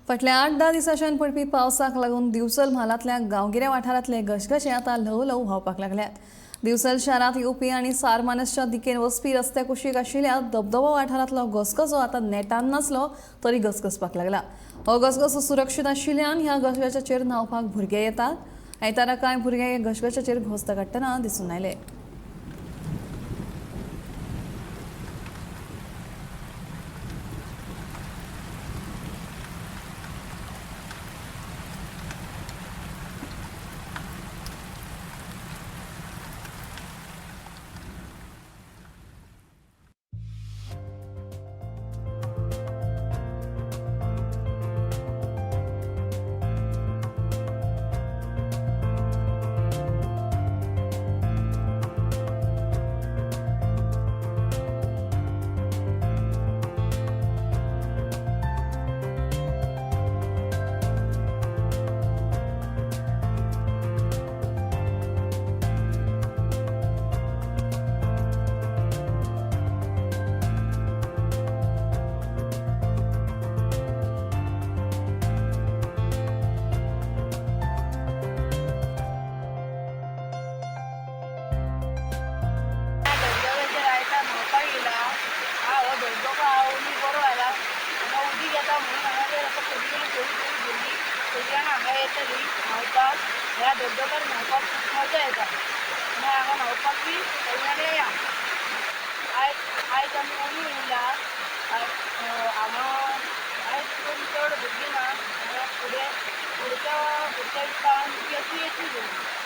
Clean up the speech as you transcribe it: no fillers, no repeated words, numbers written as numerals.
फाटल्या 8-10 दिसांच्यान पडपी पावसाक लागून दिवचल म्हालांतल्या गांवगिऱ्या वाठारांतले घशघशे आतां ल्हव ल्हव व्हांवपाक लागल्यात. दिवचल शारांत येवपी आनी सारमानसच्या दिकेन वचपी रस्ते कुशीक आशिल्ल्या धबधबो वाठारांतलो घसघसो आतां नेटान नासलो तरी घसघसपाक लागला. हो घसघसो सुरक्षीत आशिल्ल्यान ह्या घसघश्याचेर न्हावपाक भुरगे येतात. आयतारा कांय भुरगे घसघश्याचेर घोस्त काडटना दिसून आयले. ह्या धबधब्यार न्हांवपाक खूब मजा येता आनी हांगा न्हांवपाक बी सगळ्यांनी येया. आयज आमी आनी येयला हांगा आयज चड भुरगीं ना फुडें फुडच्या दिसान ती अशी येतली.